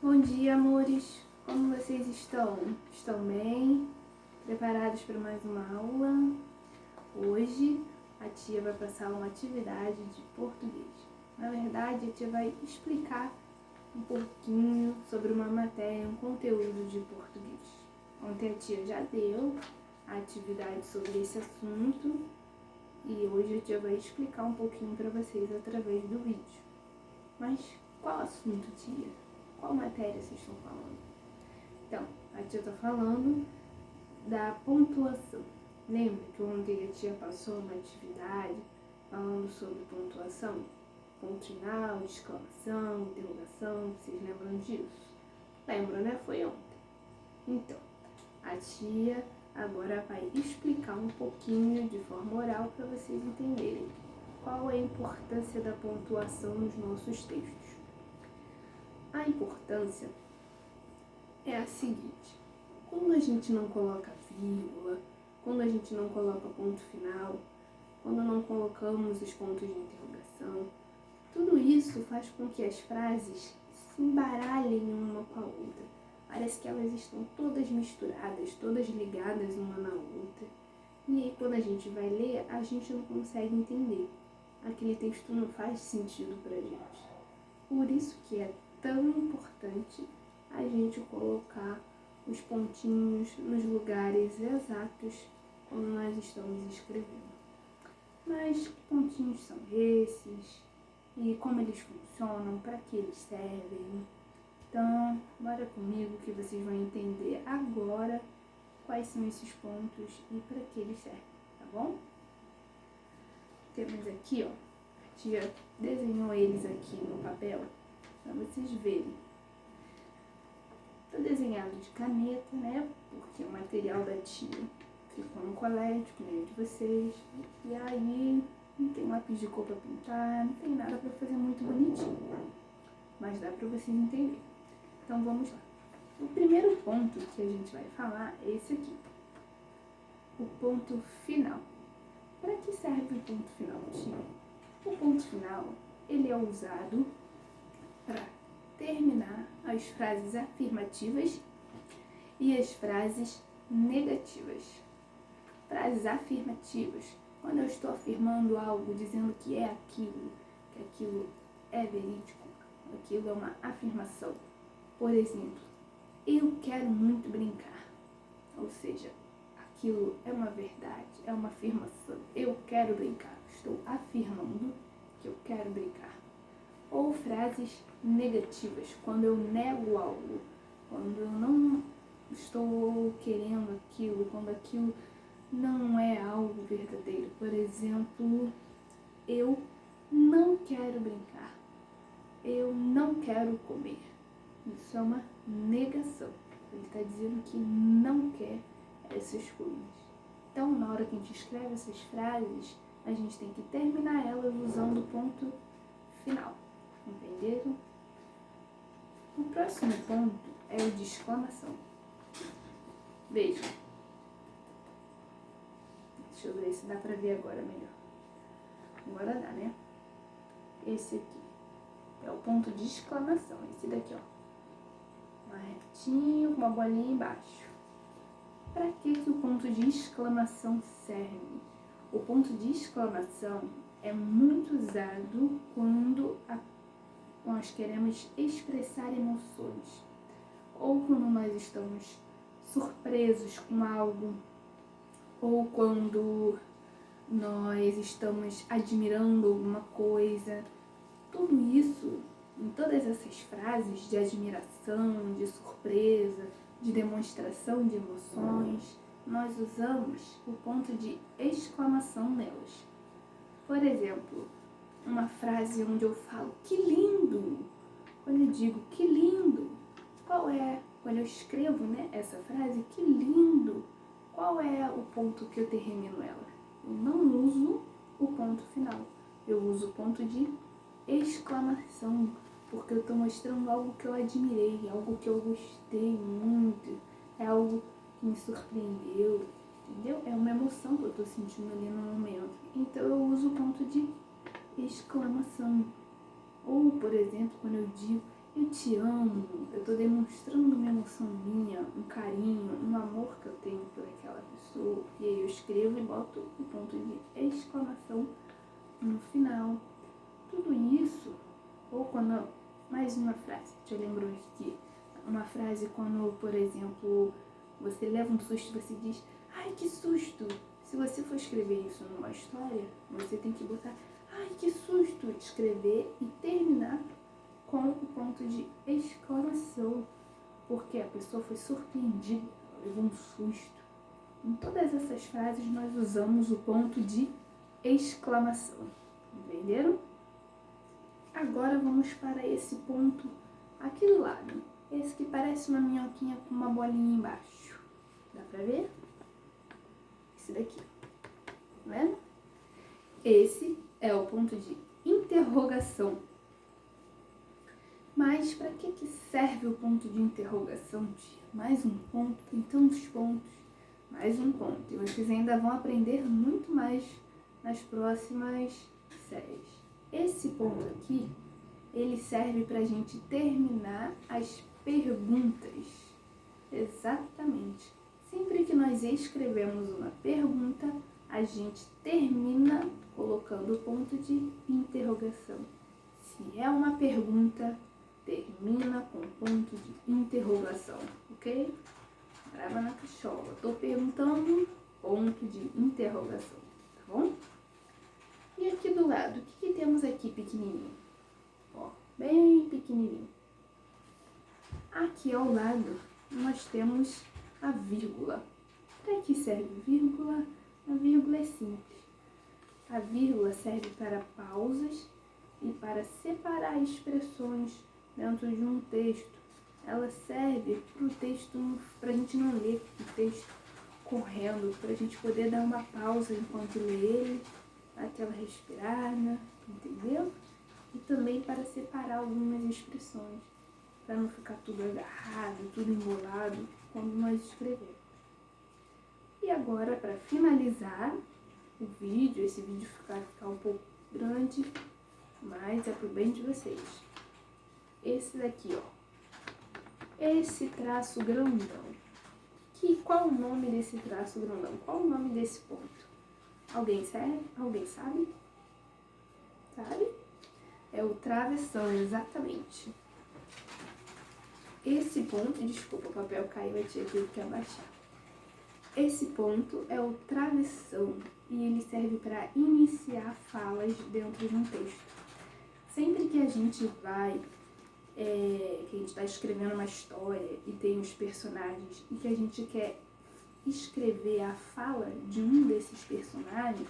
Bom dia, amores! Como vocês estão? Estão bem? Preparados para mais uma aula? Hoje a tia vai passar uma atividade de português. Na verdade, a tia vai explicar um pouquinho sobre uma matéria, um conteúdo de português. Ontem a tia já deu a atividade sobre esse assunto e hoje a tia vai explicar um pouquinho para vocês através do vídeo. Mas qual assunto, tia? Qual matéria vocês estão falando? Então, a tia está falando da pontuação. Lembra que ontem a tia passou uma atividade falando sobre pontuação? Ponto final, de exclamação, interrogação, vocês lembram disso? Lembram, né? Foi ontem. Então, a tia agora vai explicar um pouquinho de forma oral para vocês entenderem qual é a importância da pontuação nos nossos textos. A importância é a seguinte: quando a gente não coloca vírgula, quando a gente não coloca ponto final, quando não colocamos os pontos de interrogação, tudo isso faz com que as frases se embaralhem uma com a outra. Parece que elas estão todas misturadas, todas ligadas uma na outra. E aí quando a gente vai ler, a gente não consegue entender. Aquele texto não faz sentido pra gente. Por isso que é tão importante a gente colocar os pontinhos nos lugares exatos quando nós estamos escrevendo. Mas que pontinhos são esses? E como eles funcionam? Para que eles servem? Então, bora comigo que vocês vão entender agora quais são esses pontos e para que eles servem, tá bom? Temos aqui, ó, a tia desenhou eles aqui no papel para vocês verem. Tá desenhado de caneta, né? Porque o material da tia ficou no colégio, que nem o de vocês. E aí não tem lápis de cor pra pintar, não tem nada pra fazer muito bonitinho. Mas dá pra vocês entenderem. Então vamos lá. O primeiro ponto que a gente vai falar é esse aqui. O ponto final. Para que serve o ponto final, tia? O ponto final, ele é usado para terminar as frases afirmativas e as frases negativas. Frases afirmativas, quando eu estou afirmando algo, dizendo que aquilo é verídico, aquilo é uma afirmação. Por exemplo, eu quero muito brincar. Ou seja, aquilo é uma verdade, é uma afirmação. Eu quero brincar. Estou afirmando que eu quero brincar. Ou frases negativas, quando eu nego algo, quando eu não estou querendo aquilo, quando aquilo não é algo verdadeiro. Por exemplo, eu não quero brincar, eu não quero comer. Isso é uma negação. Ele está dizendo que não quer essas coisas. Então, na hora que a gente escreve essas frases, a gente tem que terminar elas usando o ponto final. Entenderam? O próximo ponto é o de exclamação. Veja. Deixa eu ver se dá pra ver agora melhor. Agora dá, né? Esse aqui é o ponto de exclamação. Esse daqui, ó. Uma retinho com uma bolinha embaixo. Pra que o ponto de exclamação serve? O ponto de exclamação é muito usado quando nós queremos expressar emoções, ou quando nós estamos surpresos com algo, ou quando nós estamos admirando alguma coisa. Tudo isso, em todas essas frases de admiração, de surpresa, de demonstração de emoções, nós usamos o ponto de exclamação nelas. Por exemplo, uma frase onde eu falo, que lindo! Quando eu digo, que lindo! Qual é, quando eu escrevo, né, essa frase, que lindo! Qual é o ponto que eu termino ela? Eu não uso o ponto final. Eu uso o ponto de exclamação, porque eu estou mostrando algo que eu admirei, algo que eu gostei muito, é algo que me surpreendeu, entendeu? É uma emoção que eu estou sentindo ali no momento. Então eu uso o ponto de exclamação. Ou, por exemplo, quando eu digo, eu te amo, eu tô demonstrando uma emoção minha, um carinho, um amor que eu tenho por aquela pessoa. E aí eu escrevo e boto o ponto de exclamação no final. Tudo isso, ou quando, mais uma frase, te lembrou aqui, uma frase quando, por exemplo, você leva um susto, você diz, ai que susto. Se você for escrever isso numa história, você tem que botar, ai que susto, escrever e terminar com o ponto de exclamação, porque a pessoa foi surpreendida, levou um susto. Em todas essas frases nós usamos o ponto de exclamação, entenderam? Agora vamos para esse ponto aqui do lado, esse que parece uma minhoquinha com uma bolinha embaixo. Dá pra ver? Esse daqui, tá vendo? Esse é o ponto de interrogação. Mas para que serve o ponto de interrogação, tia? Mais um ponto, tem tantos pontos, mais um ponto. E vocês ainda vão aprender muito mais nas próximas séries. Esse ponto aqui, ele serve para a gente terminar as perguntas. Exatamente. Sempre que nós escrevemos uma pergunta, a gente termina colocando o ponto de interrogação. Se é uma pergunta, termina com ponto de interrogação, ok? Grava na cachola. Tô perguntando, ponto de interrogação, tá bom? E aqui do lado, o que temos aqui pequenininho? Ó, bem pequenininho. Aqui ao lado, nós temos a vírgula. Para que serve vírgula? A vírgula é simples. A vírgula serve para pausas e para separar expressões dentro de um texto. Ela serve para o texto, para a gente não ler o texto correndo, para a gente poder dar uma pausa enquanto lê ele, dar aquela respirada, entendeu? E também para separar algumas expressões, para não ficar tudo agarrado, tudo embolado quando nós escrevemos. E agora, para finalizar o vídeo, esse vídeo ficar um pouco grande, mas é pro bem de vocês. Esse daqui, ó. Esse traço grandão. Qual o nome desse traço grandão? Qual o nome desse ponto? Alguém sabe? Alguém sabe? Sabe? É o travessão, exatamente. Esse ponto, desculpa, o papel caiu, eu tive que abaixar. Esse ponto é o travessão e ele serve para iniciar falas dentro de um texto. Sempre que a gente vai, que a gente está escrevendo uma história e tem os personagens e que a gente quer escrever a fala de um desses personagens,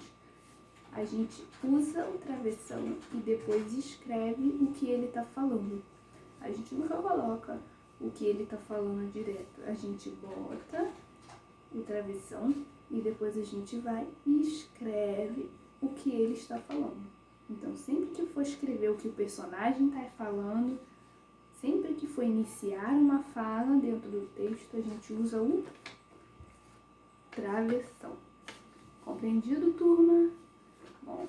a gente usa o travessão e depois escreve o que ele está falando. A gente nunca coloca o que ele está falando direto. A gente bota o travessão e depois a gente vai e escreve o que ele está falando. Então, sempre que for escrever o que o personagem está falando, sempre que for iniciar uma fala dentro do texto, a gente usa o travessão. Compreendido, turma? Bom,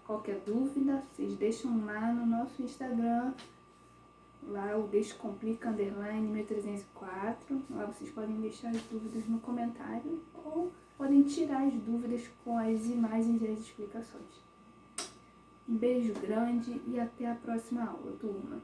qualquer dúvida, vocês deixam lá no nosso Instagram, lá o Descomplica_1304, lá vocês podem deixar as dúvidas no comentário ou podem tirar as dúvidas com as imagens e as explicações. Um beijo grande e até a próxima aula, turma!